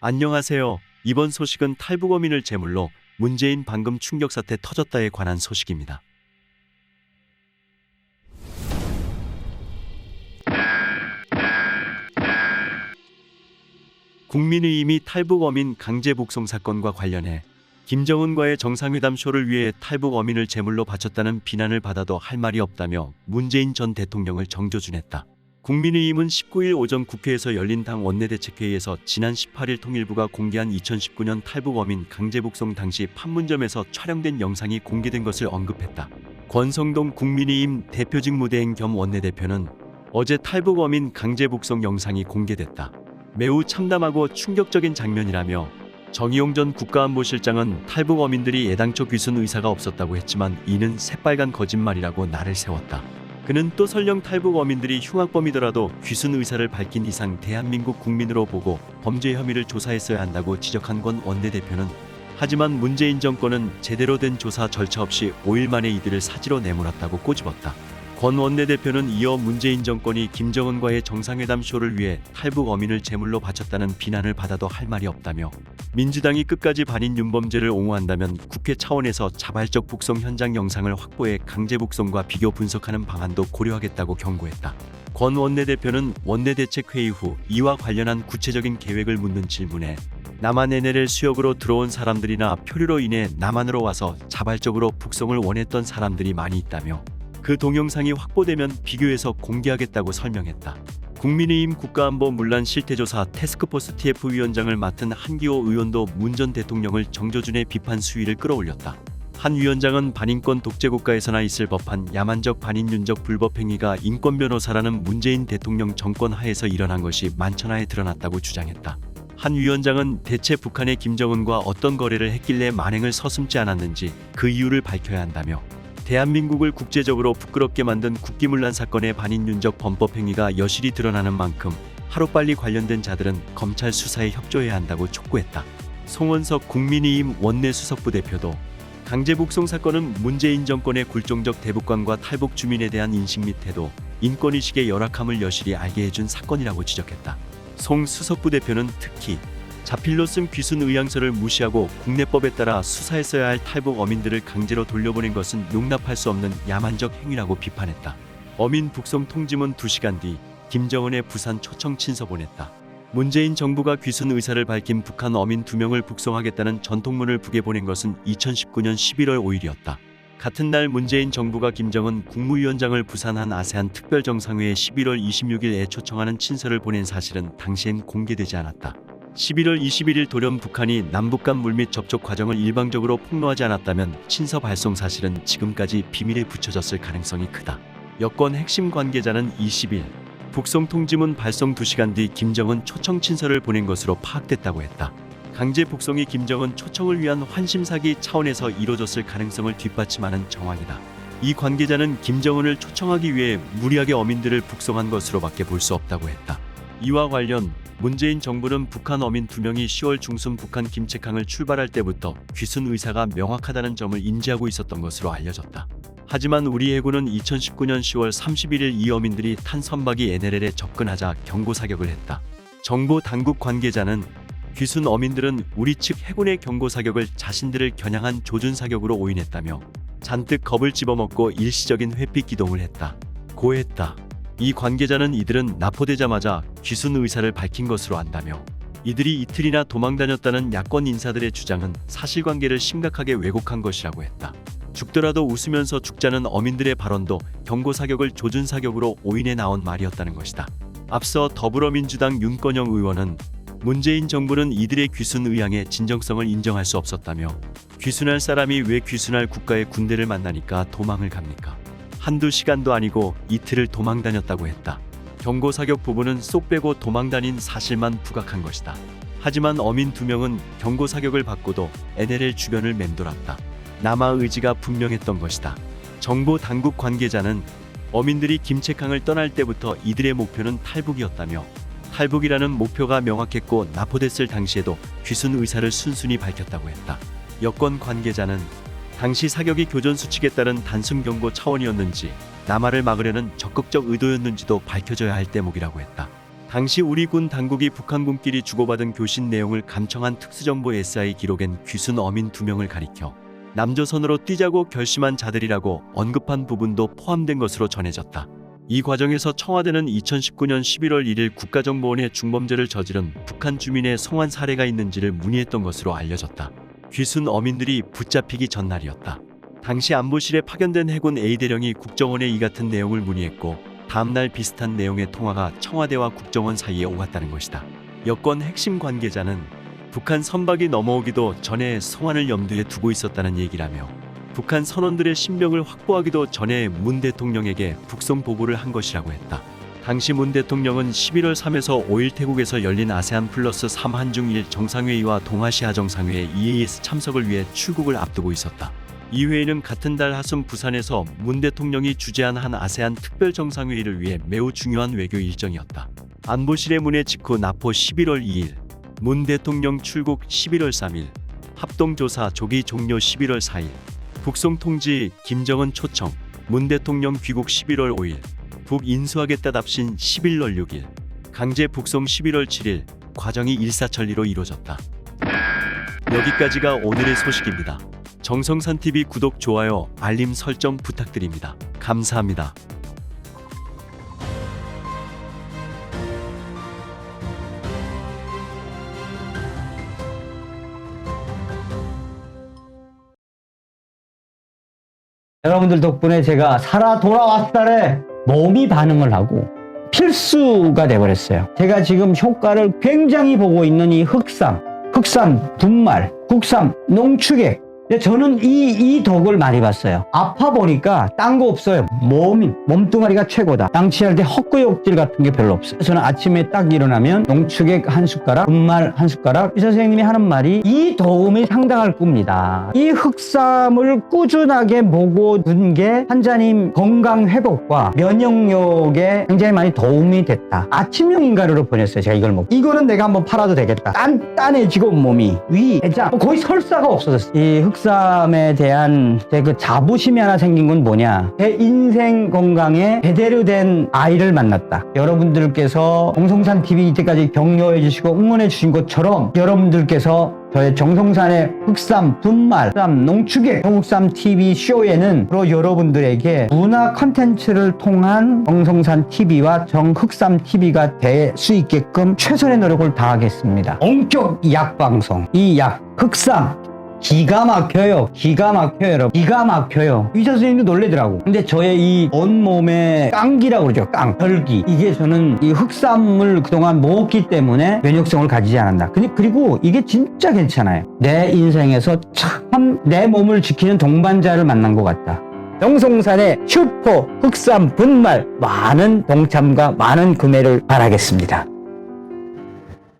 안녕하세요. 이번 소식은 탈북 어민을 제물로 문재인 방금 충격 사태 터졌다에 관한 소식입니다. 국민의힘이 탈북 어민 강제 북송 사건과 관련해 김정은과의 정상회담 쇼를 위해 탈북 어민을 제물로 바쳤다는 비난을 받아도 할 말이 없다며 문재인 전 대통령을 정조준했다. 국민의힘은 19일 오전 국회에서 열린 당 원내대책회의에서 지난 18일 통일부가 공개한 2019년 탈북 어민 강제 북송 당시 판문점에서 촬영된 영상이 공개된 것을 언급했다. 권성동 국민의힘 대표직 무대행 겸 원내대표는 어제 탈북 어민 강제 북송 영상이 공개됐다. 매우 참담하고 충격적인 장면이라며 정의용 전 국가안보실장은 탈북 어민들이 애당초 귀순 의사가 없었다고 했지만 이는 새빨간 거짓말이라고 날을 세웠다. 그는 또 설령 탈북 어민들이 흉악범이더라도 귀순 의사를 밝힌 이상 대한민국 국민으로 보고 범죄 혐의를 조사했어야 한다고 지적한 권 원내대표는 하지만 문재인 정권은 제대로 된 조사 절차 없이 5일 만에 이들을 사지로 내몰았다고 꼬집었다. 권 원내대표는 이어 문재인 정권이 김정은과의 정상회담 쇼를 위해 탈북 어민을 제물로 바쳤다는 비난을 받아도 할 말이 없다며 민주당이 끝까지 반인 윤범죄를 옹호한다면 국회 차원에서 자발적 북송 현장 영상을 확보해 강제 북송과 비교 분석하는 방안도 고려하겠다고 경고했다. 권 원내대표는 원내대책회의 후 이와 관련한 구체적인 계획을 묻는 질문에 남한 NLL 수역으로 들어온 사람들이나 표류로 인해 남한으로 와서 자발적으로 북송을 원했던 사람들이 많이 있다며 그 동영상이 확보되면 비교해서 공개하겠다고 설명했다. 국민의힘 국가안보 문란 실태조사 태스크포스 TF 위원장을 맡은 한기호 의원도 문 전 대통령을 정조준의 비판 수위를 끌어올렸다. 한 위원장은 반인권 독재국가에서나 있을 법한 야만적 반인륜적 불법행위가 인권 변호사라는 문재인 대통령 정권 하에서 일어난 것이 만천하에 드러났다고 주장했다. 한 위원장은 대체 북한의 김정은과 어떤 거래를 했길래 만행을 서슴지 않았는지 그 이유를 밝혀야 한다며 대한민국을 국제적으로 부끄럽게 만든 국기문란 사건의 반인륜적 범법행위가 여실히 드러나는 만큼 하루빨리 관련된 자들은 검찰 수사에 협조해야 한다고 촉구했다. 송원석 국민의힘 원내수석부대표도 강제 북송 사건은 문재인 정권의 굴종적 대북관과 탈북 주민에 대한 인식 및 태도, 인권의식의 열악함을 여실히 알게 해준 사건이라고 지적했다. 송 수석부대표는 특히 자필로 쓴 귀순 의향서를 무시하고 국내법에 따라 수사했어야 할 탈북 어민들을 강제로 돌려보낸 것은 용납할 수 없는 야만적 행위라고 비판했다. 어민 북송 통지문 2시간 뒤 김정은의 부산 초청 친서 보냈다. 문재인 정부가 귀순 의사를 밝힌 북한 어민 2명을 북송하겠다는 전통문을 북에 보낸 것은 2019년 11월 5일이었다. 같은 날 문재인 정부가 김정은 국무위원장을 부산한 아세안 특별정상회에 11월 26일에 초청하는 친서를 보낸 사실은 당시엔 공개되지 않았다. 11월 21일 돌연 북한이 남북 간 물밑 접촉 과정을 일방적으로 폭로하지 않았다면 친서 발송 사실은 지금까지 비밀에 붙여졌을 가능성이 크다. 여권 핵심 관계자는 20일 북송 통지문 발송 2시간 뒤 김정은 초청 친서를 보낸 것으로 파악됐다고 했다. 강제 북송이 김정은 초청을 위한 환심사기 차원에서 이뤄졌을 가능성을 뒷받침하는 정황이다. 이 관계자는 김정은을 초청하기 위해 무리하게 어민들을 북송한 것으로밖에 볼 수 없다고 했다. 이와 관련 문재인 정부는 북한 어민 2명이 10월 중순 북한 김책항을 출발할 때부터 귀순 의사가 명확하다는 점을 인지하고 있었던 것으로 알려졌다. 하지만 우리 해군은 2019년 10월 31일 이 어민들이 탄 선박이 NLL에 접근하자 경고 사격을 했다. 정보 당국 관계자는 귀순 어민들은 우리 측 해군의 경고 사격을 자신들을 겨냥한 조준 사격으로 오인했다며 잔뜩 겁을 집어먹고 일시적인 회피 기동을 했다. 고했다. 이 관계자는 이들은 납포되자마자 귀순 의사를 밝힌 것으로 안다며 이들이 이틀이나 도망다녔다는 야권 인사들의 주장은 사실관계를 심각하게 왜곡한 것이라고 했다. 죽더라도 웃으면서 죽자는 어민들의 발언도 경고 사격을 조준 사격으로 오인해 나온 말이었다는 것이다. 앞서 더불어민주당 윤건영 의원은 문재인 정부는 이들의 귀순 의향의 진정성을 인정할 수 없었다며 귀순할 사람이 왜 귀순할 국가의 군대를 만나니까 도망을 갑니까? 한두 시간도 아니고 이틀을 도망다녔다고 했다. 경고 사격 부분은 쏙 빼고 도망다닌 사실만 부각한 것이다. 하지만 어민 2명은 경고 사격을 받고도 NLL 주변을 맴돌았다. 남아 의지가 분명했던 것이다. 정보 당국 관계자는 어민들이 김책항을 떠날 때부터 이들의 목표는 탈북이었다며 탈북이라는 목표가 명확했고 납포됐을 당시에도 귀순 의사를 순순히 밝혔다고 했다. 여권 관계자는 당시 사격이 교전 수칙에 따른 단순 경고 차원이었는지 남하를 막으려는 적극적 의도였는지도 밝혀져야 할 대목이라고 했다. 당시 우리 군 당국이 북한군끼리 주고받은 교신 내용을 감청한 특수정보 SI 기록엔 귀순 어민 2명을 가리켜 남조선으로 뛰자고 결심한 자들이라고 언급한 부분도 포함된 것으로 전해졌다. 이 과정에서 청와대는 2019년 11월 1일 국가정보원에 중범죄를 저지른 북한 주민의 성환 사례가 있는지를 문의했던 것으로 알려졌다. 귀순 어민들이 붙잡히기 전날이었다. 당시 안보실에 파견된 해군 A대령이 국정원에 이 같은 내용을 문의했고 다음날 비슷한 내용의 통화가 청와대와 국정원 사이에 오갔다는 것이다. 여권 핵심 관계자는 북한 선박이 넘어오기도 전에 성환을 염두에 두고 있었다는 얘기라며 북한 선원들의 신병을 확보하기도 전에 문 대통령에게 북송 보고를 한 것이라고 했다. 당시 문 대통령은 11월 3에서 5일 태국에서 열린 아세안 플러스 3 한중일 정상회의와 동아시아 정상회의 EAS 참석을 위해 출국을 앞두고 있었다. 이 회의는 같은 달 하순 부산에서 문 대통령이 주재한 한 아세안 특별 정상회의를 위해 매우 중요한 외교 일정이었다. 안보실의 문의 직후 나포 11월 2일, 문 대통령 출국 11월 3일, 합동조사 조기 종료 11월 4일, 북송 통지 김정은 초청, 문 대통령 귀국 11월 5일, 북 인수하겠다 답신 11월 6일, 강제 북송 11월 7일, 과정이 일사천리로 이루어졌다. 여기까지가 오늘의 소식입니다. 정성산TV 구독, 좋아요, 알림 설정 부탁드립니다. 감사합니다. 여러분들 덕분에 제가 살아 돌아왔다래 몸이 반응을 하고 필수가 돼버렸어요. 제가 지금 효과를 굉장히 보고 있는 이 흑삼 분말, 국삼, 농축액. 저는 이 덕을 많이 봤어요. 아파 보니까 딴 거 없어요. 몸뚱아리가 최고다. 양치할 때 헛구역질 같은 게 별로 없어요. 저는 아침에 딱 일어나면 농축액 한 숟가락, 분말 한 숟가락. 의사 선생님이 하는 말이 이 도움이 상당할 겁니다. 이 흑삼을 꾸준하게 먹어둔 게 환자님 건강 회복과 면역력에 굉장히 많이 도움이 됐다. 아침형 인간으로 변했어요. 제가 이걸 먹고. 이거는 내가 한번 팔아도 되겠다. 단단해지고 몸이 위, 대장 거의 설사가 없어졌어요. 이 흑삼에 대한 제 그 자부심이 하나 생긴 건 뭐냐, 제 인생 건강에 제대로 된 아이를 만났다. 여러분들께서 정성산TV 이때까지 격려해 주시고 응원해 주신 것처럼 여러분들께서 저의 정성산의 흑삼, 분말, 흑삼, 농축액, 정흑삼TV 쇼에는 바로 여러분들에게 문화 컨텐츠를 통한 정성산TV와 정흑삼TV가 될 수 있게끔 최선의 노력을 다하겠습니다. 원격 약방송, 이 약 흑삼 기가 막혀요. 여러분. 기가 막혀요. 의사 선생님도 놀래더라고. 근데 저의 이 온몸의 깡기라고 그러죠. 혈기. 이게 저는 이 흑삼을 그동안 먹었기 때문에 면역성을 가지지 않았나. 그리고 이게 진짜 괜찮아요. 내 인생에서 참 내 몸을 지키는 동반자를 만난 것 같다. 정성산의 슈퍼 흑삼 분말 많은 동참과 많은 구매를 바라겠습니다.